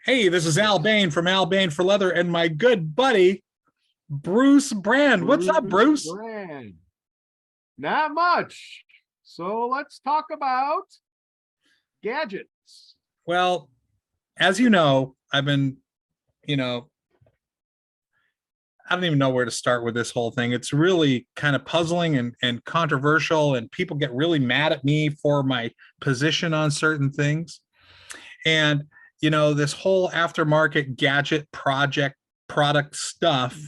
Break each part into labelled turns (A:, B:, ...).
A: Hey, this is Al Bain from Al Bain for Leather and my good buddy, Bruce Brand. What's up, Bruce?
B: Brand. Not much. So let's talk about gadgets.
A: Well, as you know, I've been, you know, I don't even know where to start with this whole thing. It's really kind of puzzling and controversial, and people get really mad at me for my position on certain things. And, this whole aftermarket gadget product stuff,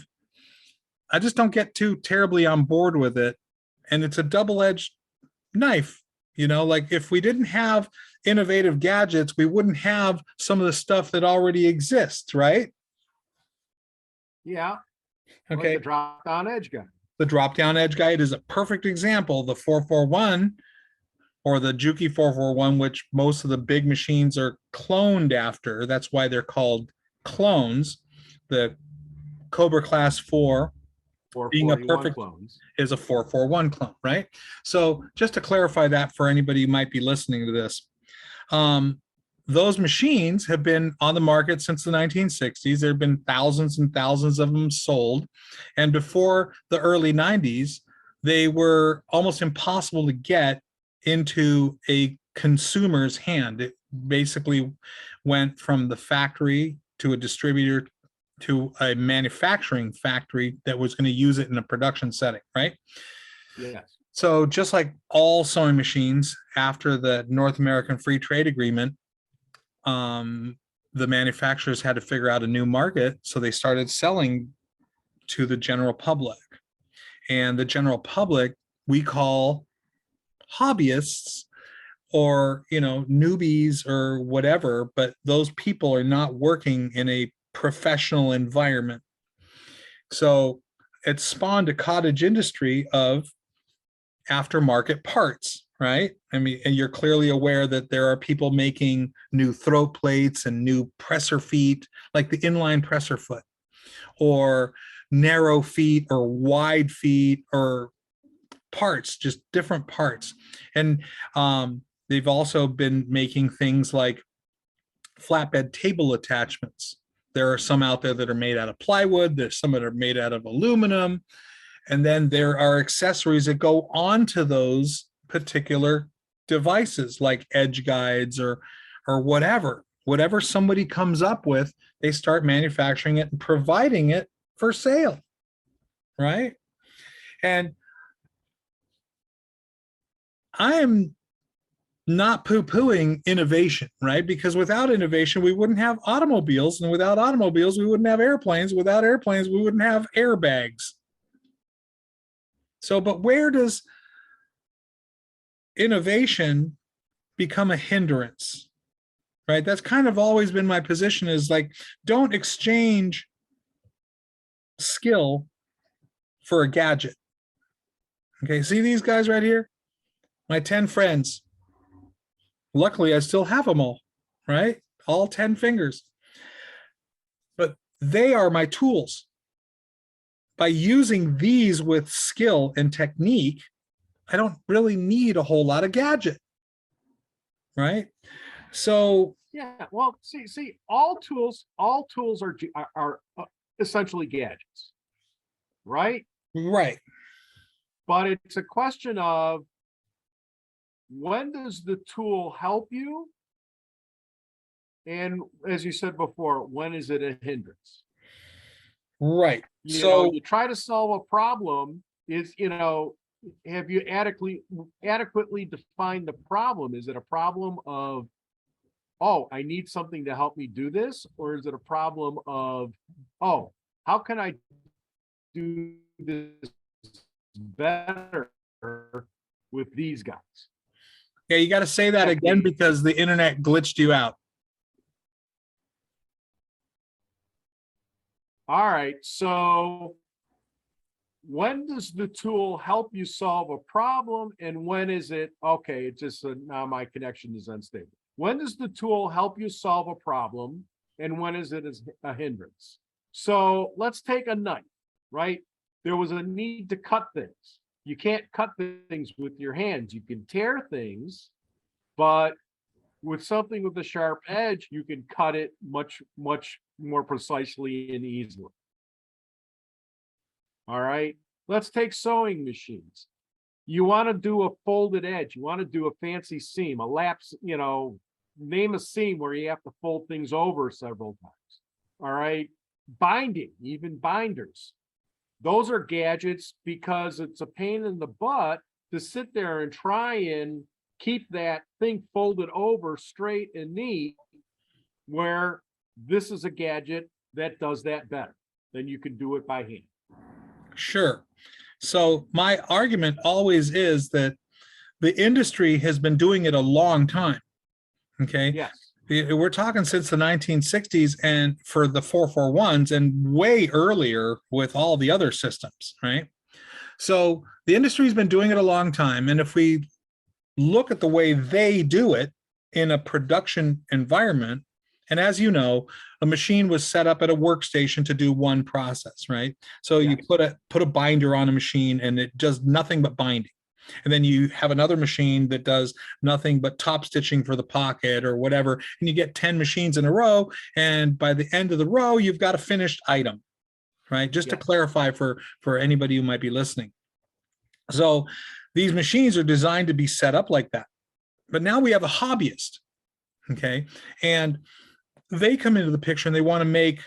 A: I just don't get too terribly on board with it. And it's a double-edged knife. Like if we didn't have innovative gadgets, we wouldn't have some of the stuff that already exists, right?
B: Yeah.
A: Okay.
B: Like the drop-down edge guide.
A: The drop-down edge guide is a perfect example. The 441 or the Juki 441, which most of the big machines are cloned after. That's why they're called clones. The Cobra Class 4 being a perfect
B: clones
A: is a 441 clone, right? So just to clarify that for anybody who might be listening to this, those machines have been on the market since the 1960s. There have been thousands and thousands of them sold. And before the early 90s, they were almost impossible to get into a consumer's hand. It basically went from the factory to a distributor to a manufacturing factory that was going to use it in a production setting, right?
B: Yes.
A: So just like all sewing machines, after the North American Free Trade Agreement, the manufacturers had to figure out a new market. So they started selling to the general public. And the general public, we call hobbyists or, newbies or whatever, but those people are not working in a professional environment. So it spawned a cottage industry of aftermarket parts, right? I mean, and you're clearly aware that there are people making new throat plates and new presser feet, like the inline presser foot, or narrow feet or wide feet, or parts, just different parts. And they've also been making things like flatbed table attachments. There are some out there that are made out of plywood. There's some that are made out of aluminum. And then there are accessories that go onto those particular devices, like edge guides or whatever somebody comes up with, they start manufacturing it and providing it for sale, right? And I am not poo-pooing innovation, right? Because without innovation, we wouldn't have automobiles, and without automobiles, we wouldn't have airplanes. Without airplanes, we wouldn't have airbags. So, but where does innovation become a hindrance, right? That's kind of always been my position, is like, don't exchange skill for a gadget. Okay, see these guys right here? My 10 friends. Luckily, I still have them all, right? All 10 fingers. But they are my tools. By using these with skill and technique, I don't really need a whole lot of gadget, right? So
B: yeah, well, see, all tools are essentially gadgets, right?
A: Right.
B: But it's a question of, when does the tool help you? And as you said before, when is it a hindrance?
A: Right.
B: You try to solve a problem, have you adequately defined the problem? Is it a problem of, oh, I need something to help me do this? Or is it a problem of, oh, how can I do this better with these guys?
A: Yeah, you got to say that again because the internet glitched you out.
B: All right. So when does the tool help you solve a problem? And when is it, okay, it just, now my connection is unstable. When does the tool help you solve a problem? And when is it a hindrance? So let's take a knife, right? There was a need to cut things. You can't cut things with your hands. You can tear things, but With something with a sharp edge, you can cut it much more precisely and easily. All right, let's take sewing machines. You want to do a folded edge, you want to do a fancy seam, a lapse, name a seam where you have to fold things over several times. All right, binding, even binders. Those are gadgets because it's a pain in the butt to sit there and try and keep that thing folded over straight and neat, where this is a gadget that does that better. Then you can do it by hand.
A: Sure. So my argument always is that the industry has been doing it a long time. Okay.
B: Yes.
A: We're talking since the 1960s and for the 441s and way earlier with all the other systems, right? So the industry's been doing it a long time. And if we look at the way they do it in a production environment, and as you know, a machine was set up at a workstation to do one process, right? So you put a binder on a machine and it does nothing but binding. And then you have another machine that does nothing but top stitching for the pocket or whatever. And you get 10 machines in a row. And by the end of the row, you've got a finished item, right? Just to clarify for anybody who might be listening. So these machines are designed to be set up like that. But now we have a hobbyist, okay? And they come into the picture and they want to make,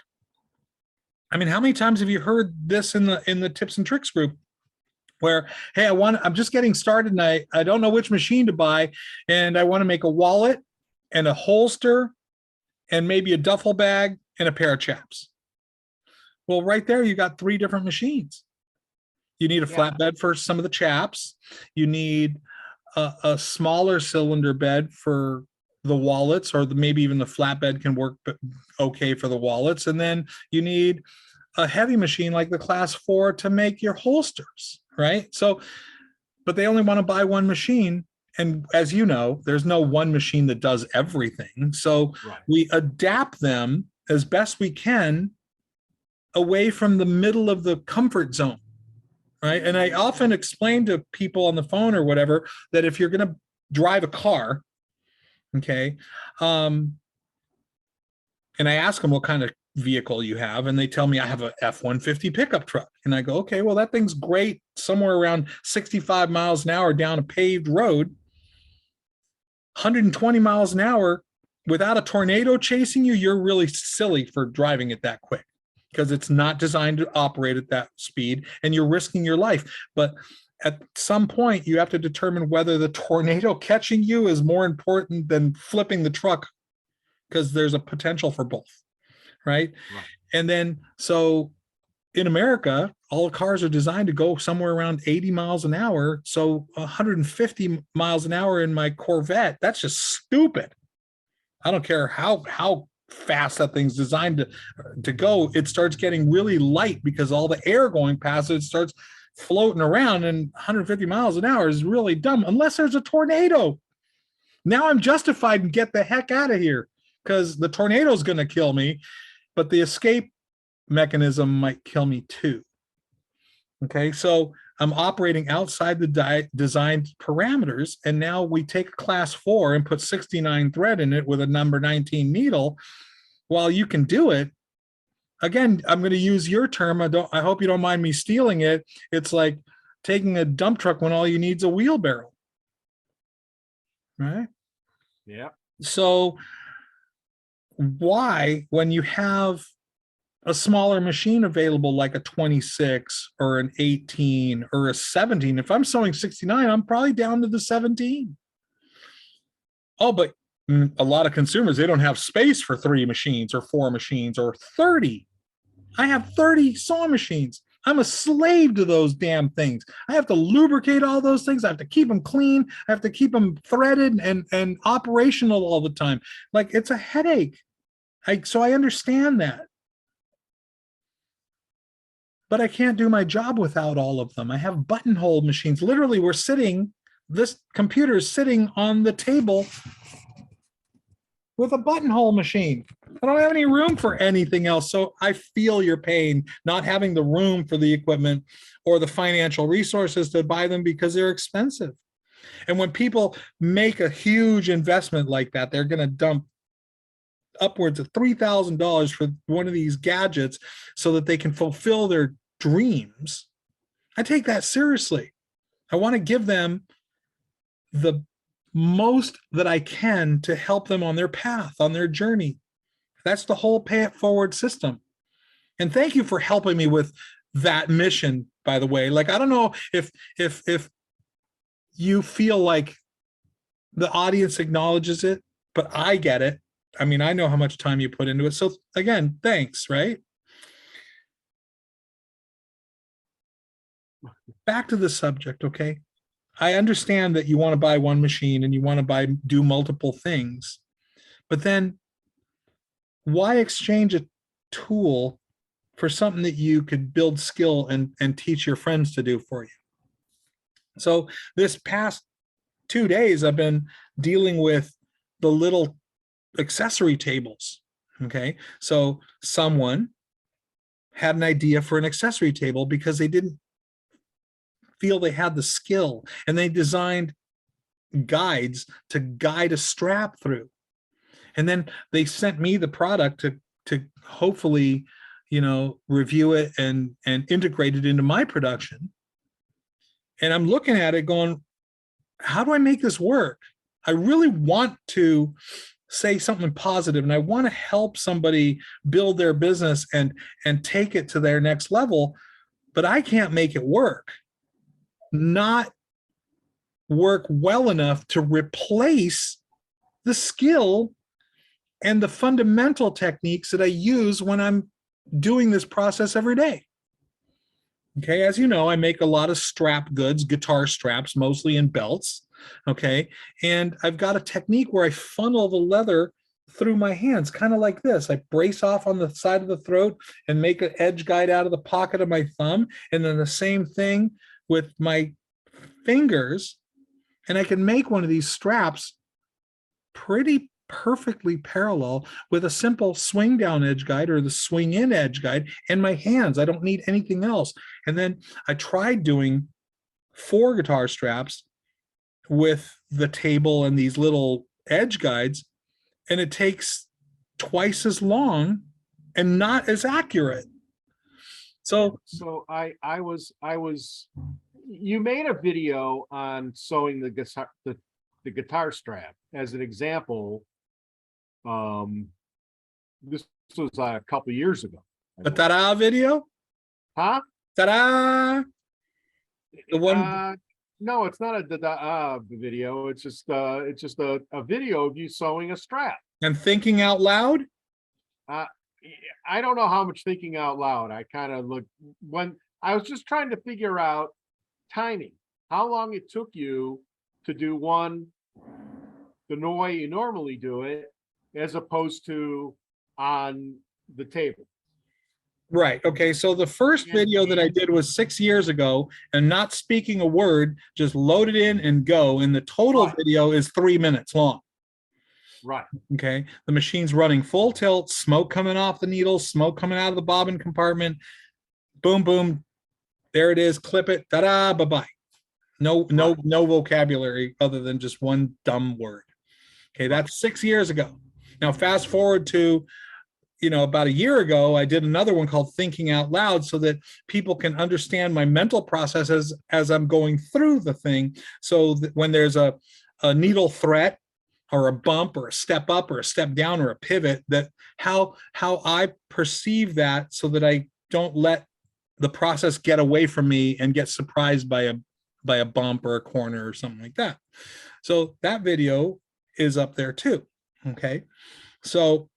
A: I mean, how many times have you heard this in the tips and tricks group where, hey, I'm just getting started and I don't know which machine to buy. And I want to make a wallet and a holster and maybe a duffel bag and a pair of chaps. Well, right there, you got 3 different machines. You need a flatbed for some of the chaps. You need a smaller cylinder bed for the wallets, or maybe even the flatbed can work okay for the wallets. And then you need a heavy machine like the class 4 to make your holsters, right? So, but they only want to buy one machine. And as you know, there's no one machine that does everything. So we adapt them as best we can away from the middle of the comfort zone, right? And I often explain to people on the phone or whatever that if you're going to drive a car, okay, and I ask them what kind of vehicle you have, and they tell me I have a F-150 pickup truck. And I go, okay, well, that thing's great somewhere around 65 miles an hour down a paved road, 120 miles an hour without a tornado chasing you. You're really silly for driving it that quick because it's not designed to operate at that speed and you're risking your life. But at some point, you have to determine whether the tornado catching you is more important than flipping the truck, because there's a potential for both, right? And then, so in America, all the cars are designed to go somewhere around 80 miles an hour. So 150 miles an hour in my Corvette, that's just stupid. I don't care how fast that thing's designed to go. It starts getting really light because all the air going past it starts floating around, and 150 miles an hour is really dumb unless there's a tornado. Now I'm justified and get the heck out of here because the tornado is going to kill me, but the escape mechanism might kill me too. Okay, so I'm operating outside the designed parameters, and now we take a class 4 and put 69 thread in it with a number 19 needle. While you can do it, again, I'm going to use your term. I hope you don't mind me stealing it. It's like taking a dump truck when all you need is a wheelbarrow, right?
B: Yeah.
A: So why, when you have a smaller machine available like a 26 or an 18 or a 17, if I'm sewing 69, I'm probably down to the 17. Oh, but a lot of consumers, they don't have space for 3 machines or 4 machines or 30. I have 30 sewing machines. I'm a slave to those damn things. I have to lubricate all those things. I have to keep them clean. I have to keep them threaded and operational all the time. Like, it's a headache. So I understand that. But I can't do my job without all of them. I have buttonhole machines. Literally, this computer is sitting on the table with a buttonhole machine. I don't have any room for anything else. So I feel your pain not having the room for the equipment or the financial resources to buy them because they're expensive. And when people make a huge investment like that, they're going to dump upwards of $3,000 for one of these gadgets so that they can fulfill their dreams. I take that seriously. I want to give them the most that I can to help them on their path, on their journey. That's the whole pay it forward system. And thank you for helping me with that mission, by the way. Like, I don't know if you feel like the audience acknowledges it, but I get it. I mean, I know how much time you put into it. So again, thanks, right? Back to the subject, okay? I understand that you want to buy one machine and you want to do multiple things, but then why exchange a tool for something that you could build skill and teach your friends to do for you? So this past 2 days, I've been dealing with the little accessory tables. Okay. So someone had an idea for an accessory table because they didn't feel they had the skill, and they designed guides to guide a strap through. And then they sent me the product to hopefully, review it and integrate it into my production. And I'm looking at it going, how do I make this work? I really want to say something positive, and I want to help somebody build their business and take it to their next level, but I can't make it work. Not work well enough to replace the skill and the fundamental techniques that I use when I'm doing this process every day. Okay, as you know, I make a lot of strap goods, guitar straps, mostly in belts. Okay, and I've got a technique where I funnel the leather through my hands, kind of like this. I brace off on the side of the throat and make an edge guide out of the pocket of my thumb, and then the same thing with my fingers, and I can make one of these straps pretty perfectly parallel with a simple swing down edge guide or the swing in edge guide in my hands. I don't need anything else. And then I tried doing 4 guitar straps with the table and these little edge guides, and it takes twice as long and not as accurate. So
B: you made a video on sewing the guitar strap as an example. This was a couple years ago.
A: a ta-da video?
B: Huh?
A: Ta-da! The one
B: No, it's not a video. It's just a video of you sewing a strap.
A: and thinking out loud?
B: I don't know how much thinking out loud. I kind of looked when I was just trying to figure out timing, how long it took you to do one the way you normally do it, as opposed to on the table.
A: Right. Okay. So the first video that I did was 6 years ago, and not speaking a word, just load it in and go. And the total video is 3 minutes long.
B: Right.
A: Okay. The machine's running full tilt, smoke coming off the needles, smoke coming out of the bobbin compartment. Boom, boom. There it is. Clip it. Ta-da. Bye-bye. No vocabulary other than just one dumb word. Okay. That's 6 years ago. Now fast forward to about a year ago, I did another one called Thinking Out Loud, so that people can understand my mental processes as I'm going through the thing. So that when there's a needle threat or a bump or a step up or a step down or a pivot, that how I perceive that, so that I don't let the process get away from me and get surprised by a bump or a corner or something like that. So that video is up there too. Okay. So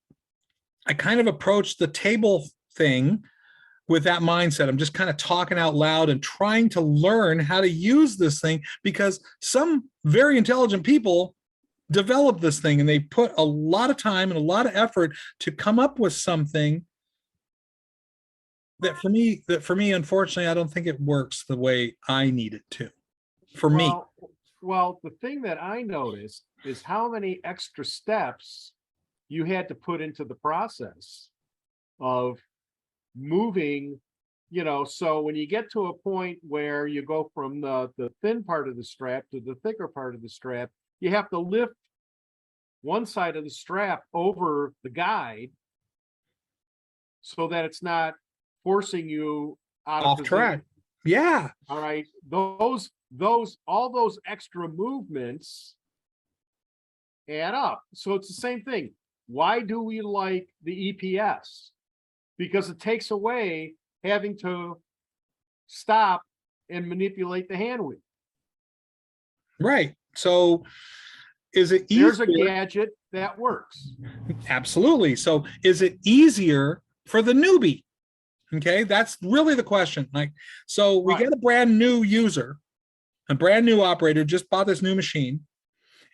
A: I kind of approached the table thing with that mindset. I'm just kind of talking out loud and trying to learn how to use this thing, because some very intelligent people develop this thing and they put a lot of time and a lot of effort to come up with something that for me, unfortunately, I don't think it works the way I need it to. For me.
B: Well, the thing that I noticed is how many extra steps you had to put into the process of moving so when you get to a point where you go from the thin part of the strap to the thicker part of the strap, you have to lift one side of the strap over the guide so that it's not forcing you out of
A: Off track.
B: position.
A: Yeah.
B: All right. All those extra movements add up. So it's the same thing. Why do we like the EPS? Because it takes away having to stop and manipulate the hand wheel.
A: Right. So is it
B: There's a
A: easier?
B: gadget that works.
A: Absolutely. So is it easier for the newbie? Okay, that's really the question. Like, so we
B: Right.
A: get a brand new user, a brand new operator, just bought this new machine.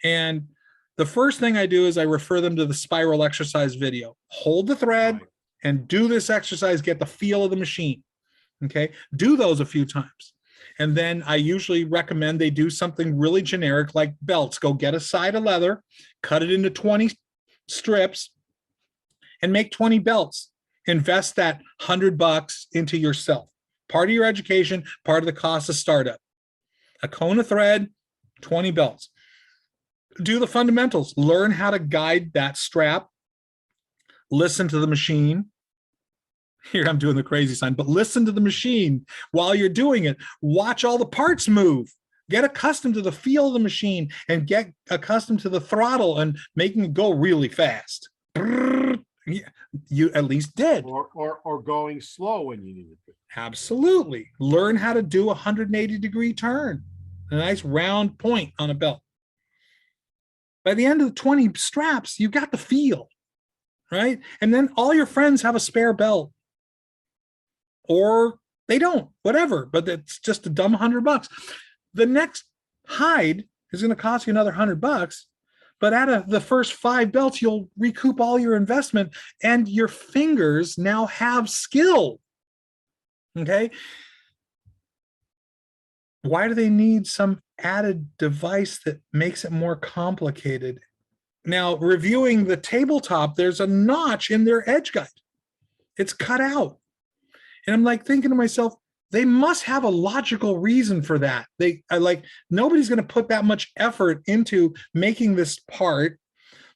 A: And the first thing I do is I refer them to the spiral exercise video. Hold the thread
B: Right.
A: and do this exercise, get the feel of the machine. Okay, do those a few times. And then I usually recommend they do something really generic like belts. Go get a side of leather, cut it into 20 strips, and make 20 belts. Invest that $100 into yourself. Part of your education, part of the cost of startup. A cone of thread, 20 belts. Do the fundamentals. Learn how to guide that strap. Listen to the machine. Here I'm doing the crazy sign, but listen to the machine while you're doing it. Watch all the parts move. Get accustomed to the feel of the machine and get accustomed to the throttle and making it go really fast. You at least did.
B: Or going slow when you need it to.
A: Absolutely. Learn how to do a 180-degree turn, a nice round point on a belt. By the end of the 20 straps, you got the feel, right? And then all your friends have a spare belt, or they don't, whatever, but it's just a dumb $100. The next hide is going to cost you another $100, but out of the first 5 belts, you'll recoup all your investment and your fingers now have skill. Okay. Why do they need some added device that makes it more complicated? Now, reviewing the tabletop, there's a notch in their edge guide. It's cut out. And I'm like thinking to myself, they must have a logical reason for that. Nobody's going to put that much effort into making this part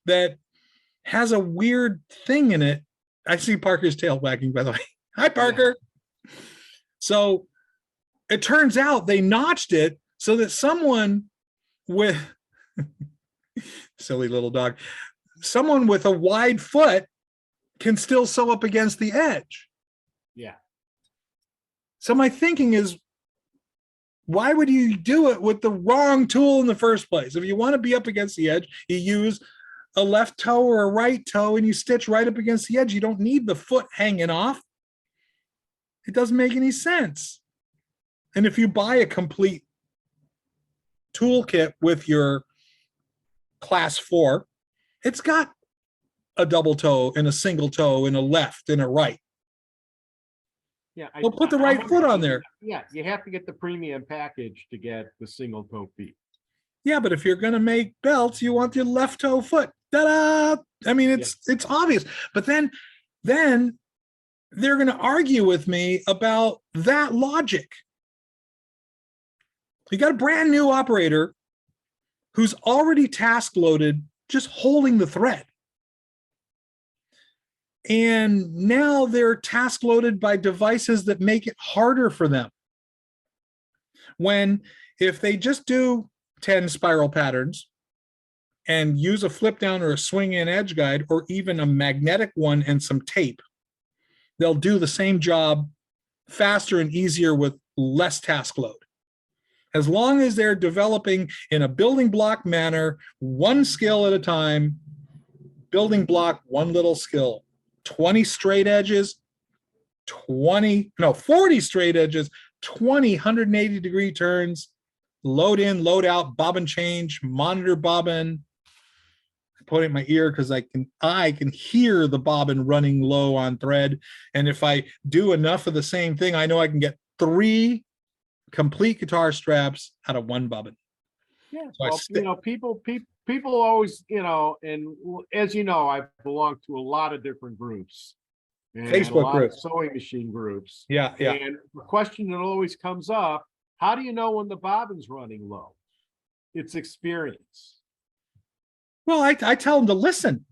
A: that has a weird thing in it. I see Parker's tail wagging, by the way. Hi, Parker. Yeah. So it turns out they notched it so that someone with silly little dog, someone with a wide foot can still sew up against the edge.
B: Yeah.
A: So my thinking is, why would you do it with the wrong tool in the first place? If you want to be up against the edge, you use a left toe or a right toe and you stitch right up against the edge. You don't need the foot hanging off. It doesn't make any sense. And if you buy a complete toolkit with your class 4, it's got a double toe and a single toe and a left and a right.
B: Yeah,
A: Well, put the right foot on there.
B: Yeah, you have to get the premium package to get the single toe feet.
A: Yeah, but if you're going to make belts, you want your left toe foot. Ta-da! I mean, it's obvious. But then they're going to argue with me about that logic. You got a brand new operator who's already task loaded just holding the thread. And now they're task loaded by devices that make it harder for them. When if they just do 10 spiral patterns and use a flip down or a swing in edge guide, or even a magnetic one and some tape, they'll do the same job faster and easier with less task load. As long as they're developing in a building block manner, one skill at a time, building block, one little skill. 20 straight edges, 40 straight edges, 20 180-degree turns, load in, load out, bobbin change, monitor bobbin. I put it in my ear because I can hear the bobbin running low on thread. And if I do enough of the same thing, I know I can get 3 complete guitar straps out of 1 bobbin.
B: Yeah,
A: So
B: well, people always, and as you know, I belong to a lot of different groups. and a
A: Facebook
B: lot of
A: groups.
B: sewing machine groups.
A: Yeah, yeah.
B: And the question that always comes up, how do you know when the bobbin's running low? It's experience.
A: Well, I tell them to listen.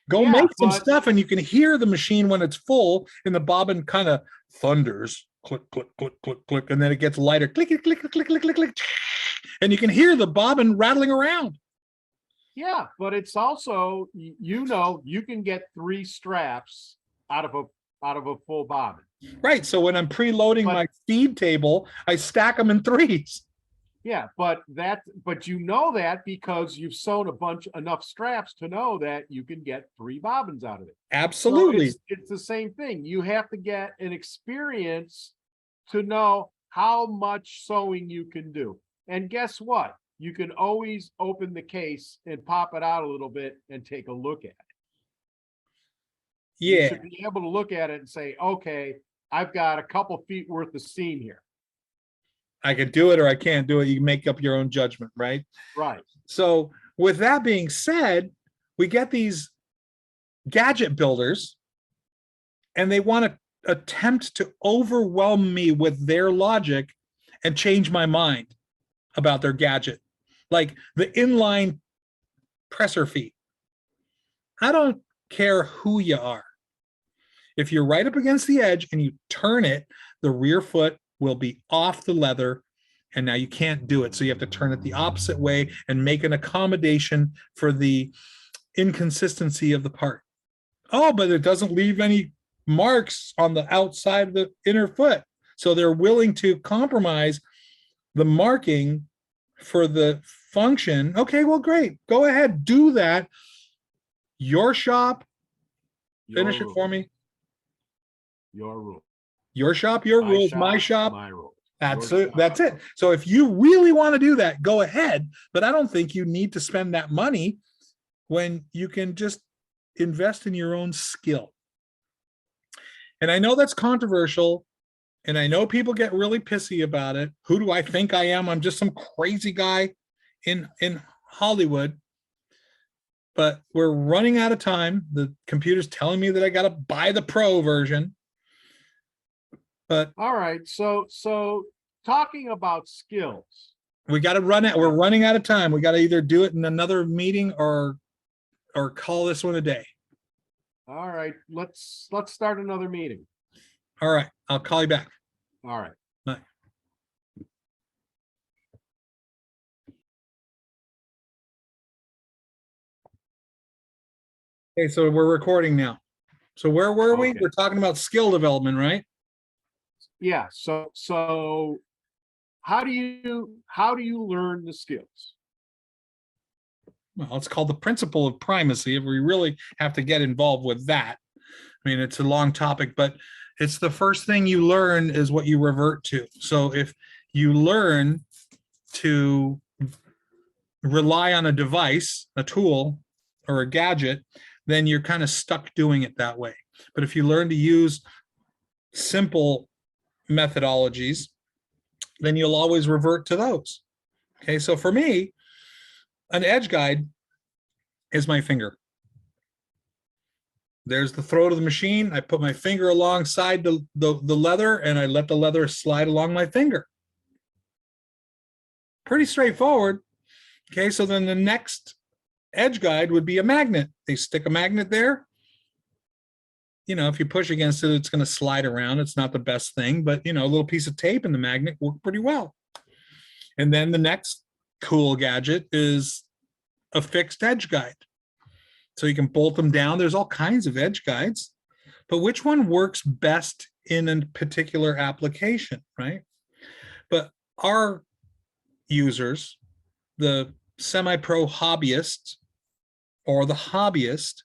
A: Go
B: Yeah,
A: make some
B: but
A: stuff, and you can hear the machine when it's full, and the bobbin kind of thunders, click, click, click, click, click, and then it gets lighter, click, click, click, click, click, click, click, and you can hear the bobbin rattling around.
B: yeah, but it's also, you know, you can get 3 straps out of a full bobbin.
A: Right. So when I'm preloading
B: But
A: my feed table, I stack them in threes.
B: yeah, but you know that because you've sewn enough straps to know that you can get 3 bobbins out of it. So
A: Absolutely.
B: it's the same thing. You have to get an experience to know how much sewing you can do. And guess what? You can always open the case and pop it out a little bit and take a look at it. You
A: Yeah.
B: should be able to look at it and say, okay, I've got a couple feet worth of seam here.
A: I can do it or I can't do it. You make up your own judgment, right?
B: Right.
A: So with that being said, we get these gadget builders and they want to attempt to overwhelm me with their logic and change my mind about their gadget. Like the inline presser feet. I don't care who you are. If you're right up against the edge and you turn it, the rear foot will be off the leather, and now you can't do it. So you have to turn it the opposite way and make an accommodation for the inconsistency of the part. Oh, but it doesn't leave any marks on the outside of the inner foot. So they're willing to compromise the marking for the function. Okay, well, great. Go ahead, do that. Your shop, finish it for me.
B: Your rule.
A: Your shop, your
B: My
A: rules,
B: shop,
A: my shop.
B: my rule.
A: That's
B: Your
A: it.
B: shop.
A: That's it. So if you really want to do that, go ahead. But I don't think you need to spend that money when you can just invest in your own skill. And I know that's controversial, and I know people get really pissy about it. Who do I think I am? I'm just some crazy guy in Hollywood. But we're running out of time. The computer's telling me that I got to buy the pro version. But
B: all right, so talking about skills,
A: we got to run it. We're running out of time. We got to either do it in another meeting or call this one a day.
B: all right, let's start another meeting.
A: All right, I'll call you back.
B: All right.
A: Bye. Okay, so we're recording now. So where were we?
B: Okay.
A: We're talking about skill development, right?
B: Yeah, so how do you learn the skills?
A: Well, it's called the principle of primacy. If we really have to get involved with that, I mean, it's a long topic, but it's the first thing you learn is what you revert to. So if you learn to rely on a device, a tool, or a gadget, then you're kind of stuck doing it that way. But if you learn to use simple methodologies, then you'll always revert to those. Okay, so for me, an edge guide is my finger. There's the throat of the machine. I put my finger alongside the leather and I let the leather slide along my finger. Pretty straightforward. Okay, so then the next edge guide would be a magnet. They stick a magnet there. You know, if you push against it, it's going to slide around. It's not the best thing, but you know, a little piece of tape and the magnet work pretty well. And then the next cool gadget is a fixed edge guide. So you can bolt them down. There's all kinds of edge guides, but which one works best in a particular application, right? But our users, the semi-pro hobbyist or the hobbyist,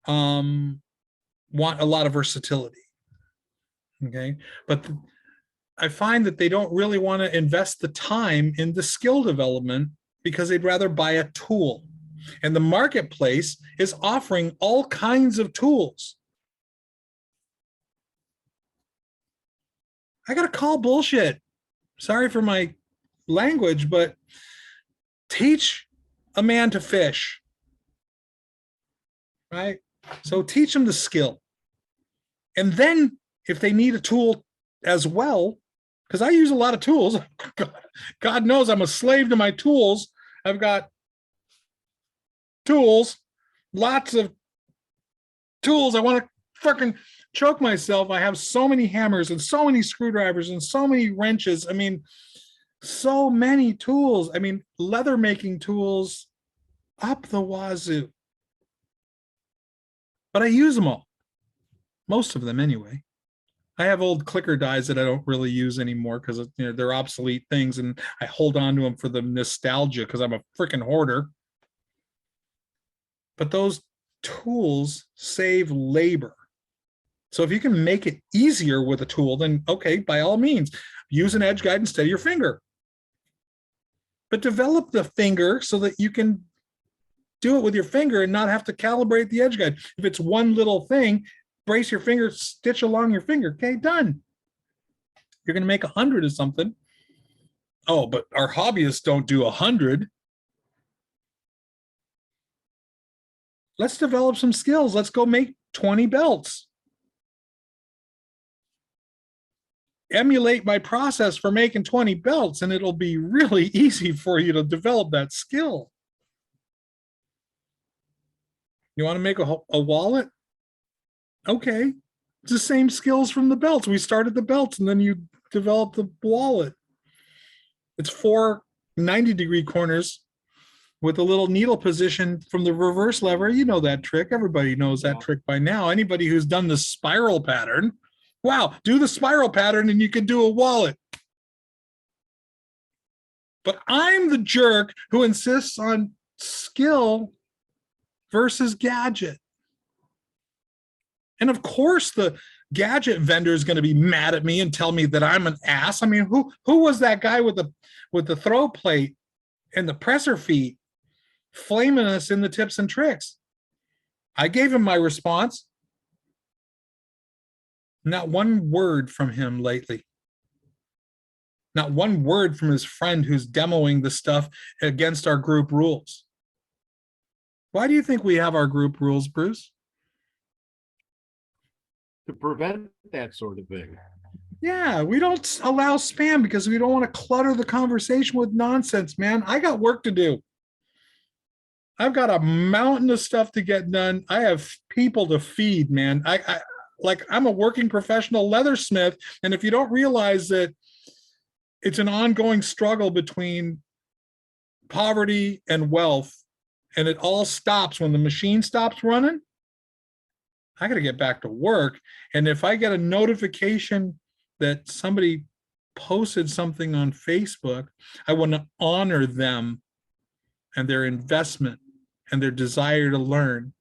A: want a lot of versatility. Okay, but I find that they don't really want to invest the time in the skill development because they'd rather buy a tool. And the marketplace is offering all kinds of tools. I got to call bullshit. Sorry for my language, but teach a man to fish, right? So teach them the skill. And then if they need a tool as well, because I use a lot of tools, God knows I'm a slave to my tools. I've got tools, lots of tools. I want to fucking choke myself. I have so many hammers and so many screwdrivers and so many wrenches. I mean, so many tools. I mean, leather making tools up the wazoo. But I use them all, most of them anyway. I have old clicker dies that I don't really use anymore because they're obsolete things, and I hold on to them for the nostalgia because I'm a freaking hoarder. But those tools save labor. So if you can make it easier with a tool, then okay, by all means, use an edge guide instead of your finger. But develop the finger so that you can do it with your finger and not have to calibrate the edge guide. If it's one little thing, brace your finger, stitch along your finger. Okay, done. You're going to make 100 of something. Oh, but our hobbyists don't do 100. Let's develop some skills. Let's go make 20 belts. Emulate my process for making 20 belts, and it'll be really easy for you to develop that skill. You want to make a wallet? Okay. It's the same skills from the belts. We started the belts and then you develop the wallet. It's 4 90-degree corners with a little needle position from the reverse lever. You know that trick. Everybody knows that trick by now. Anybody who's done the spiral pattern, wow, do the spiral pattern and you can do a wallet. But I'm the jerk who insists on skill versus gadget. And of course, the gadget vendor is going to be mad at me and tell me that I'm an ass. I mean, who was that guy with the throw plate and the presser feet flaming us in the tips and tricks? I gave him my response. Not one word from him lately. Not one word from his friend who's demoing the stuff against our group rules. Why do you think we have our group rules, Bruce?
B: To prevent that sort of thing.
A: Yeah, we don't allow spam because we don't want to clutter the conversation with nonsense, man. I got work to do. I've got a mountain of stuff to get done. I have people to feed, man. I'm a working professional leathersmith, and if you don't realize that it's an ongoing struggle between poverty and wealth, and it all stops when the machine stops running, I got to get back to work. And if I get a notification that somebody posted something on Facebook, I want to honor them and their investment and their desire to learn.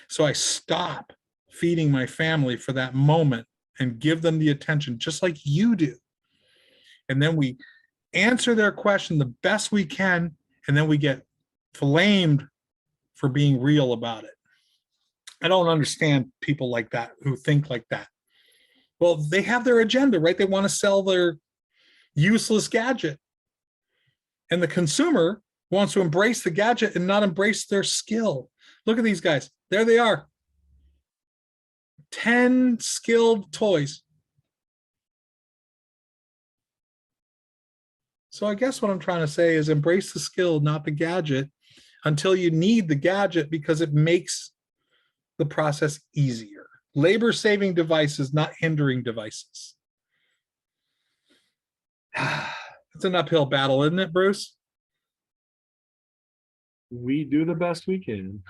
A: So I stop feeding my family for that moment and give them the attention, just like you do. And then we answer their question the best we can, and then we get flamed for being real about it. I don't understand people like that who think like that. Well, they have their agenda, right? They want to sell their useless gadget. And the consumer wants to embrace the gadget and not embrace their skill. Look at these guys. There they are. 10 skilled toys. So I guess what I'm trying to say is embrace the skill, not the gadget, until you need the gadget because it makes the process easier. Labor-saving devices, not hindering devices. It's an uphill battle, isn't it, Bruce?
B: We do the best we can.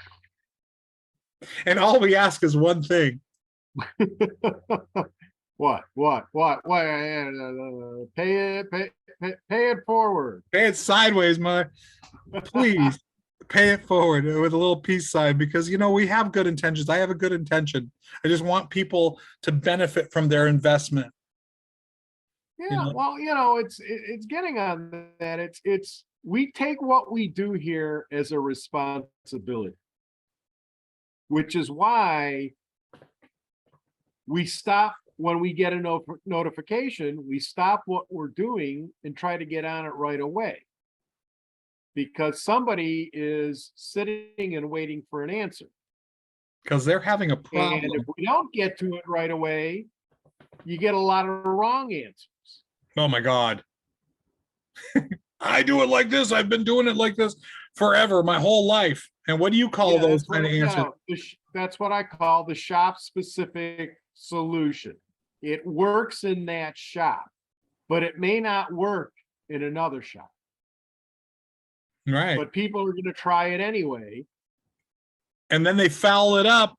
A: And all we ask is one thing.
B: What? Pay it forward.
A: Pay it sideways, please. Pay it forward with a little peace sign, because we have good intentions. I have a good intention. I just want people to benefit from their investment.
B: Yeah, well, it's getting on that. It's we take what we do here as a responsibility, which is why we stop when we get a notification. We stop what we're doing and try to get on it right away, because somebody is sitting and waiting for an answer.
A: Because they're having a
B: And
A: problem.
B: if we don't get to it right away, you get a lot of wrong answers.
A: Oh my God. I do it like this. I've been doing it like this forever, my whole life. And what do you call
B: Yeah,
A: those
B: that's
A: kind
B: what,
A: of answers?
B: that's what I call the shop specific solution. It works in that shop, but it may not work in another shop.
A: Right.
B: But people are going to try it anyway.
A: And then they foul it up.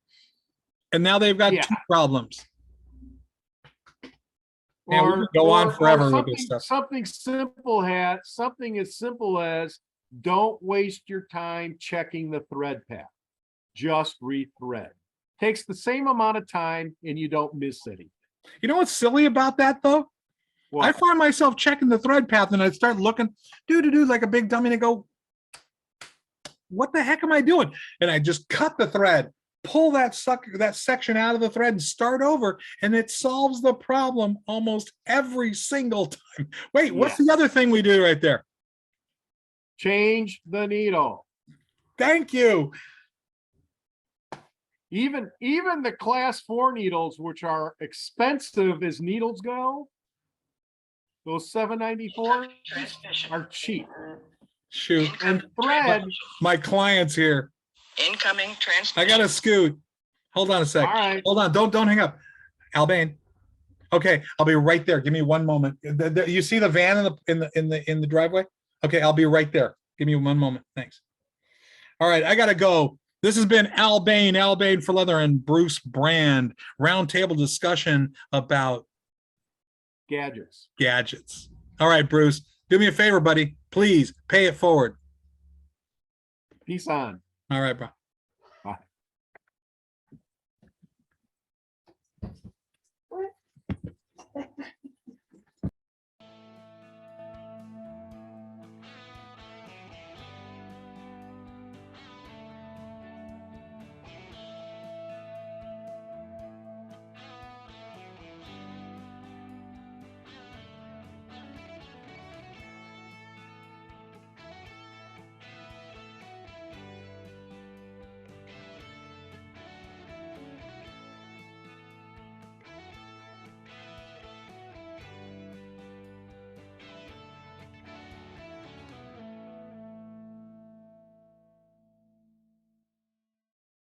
A: And now they've got
B: Yeah.
A: two problems. Yeah, we could go on forever with this stuff.
B: Something as simple as don't waste your time checking the thread path. Just rethread. Takes the same amount of time and you don't miss anything.
A: You know what's silly about that though?
B: Well,
A: I find myself checking the thread path and I start looking, do like a big dummy, and I go, what the heck am I doing? And I just cut the thread, pull that section out of the thread and start over, and it solves the problem almost every single time. Wait, what's the other thing we do right there?
B: change the needle.
A: Thank you.
B: Even the class 4 needles, which are expensive as needles go, those 794 are cheap.
A: Shoot.
B: And thread.
A: My client's here.
C: Incoming transmission.
A: I gotta scoot. Hold on a sec.
B: All right.
A: Hold on. Don't hang up. Albane. Okay, I'll be right there. Give me one moment. You see the van in the driveway? Okay, I'll be right there. Give me one moment. Thanks. All right, I gotta go. This has been Albane for Leather, and Bruce Brand. Roundtable discussion about gadgets. All right, Bruce, do me a favor, buddy. Please pay it forward.
B: Peace on.
A: All right, bro.
B: Bye.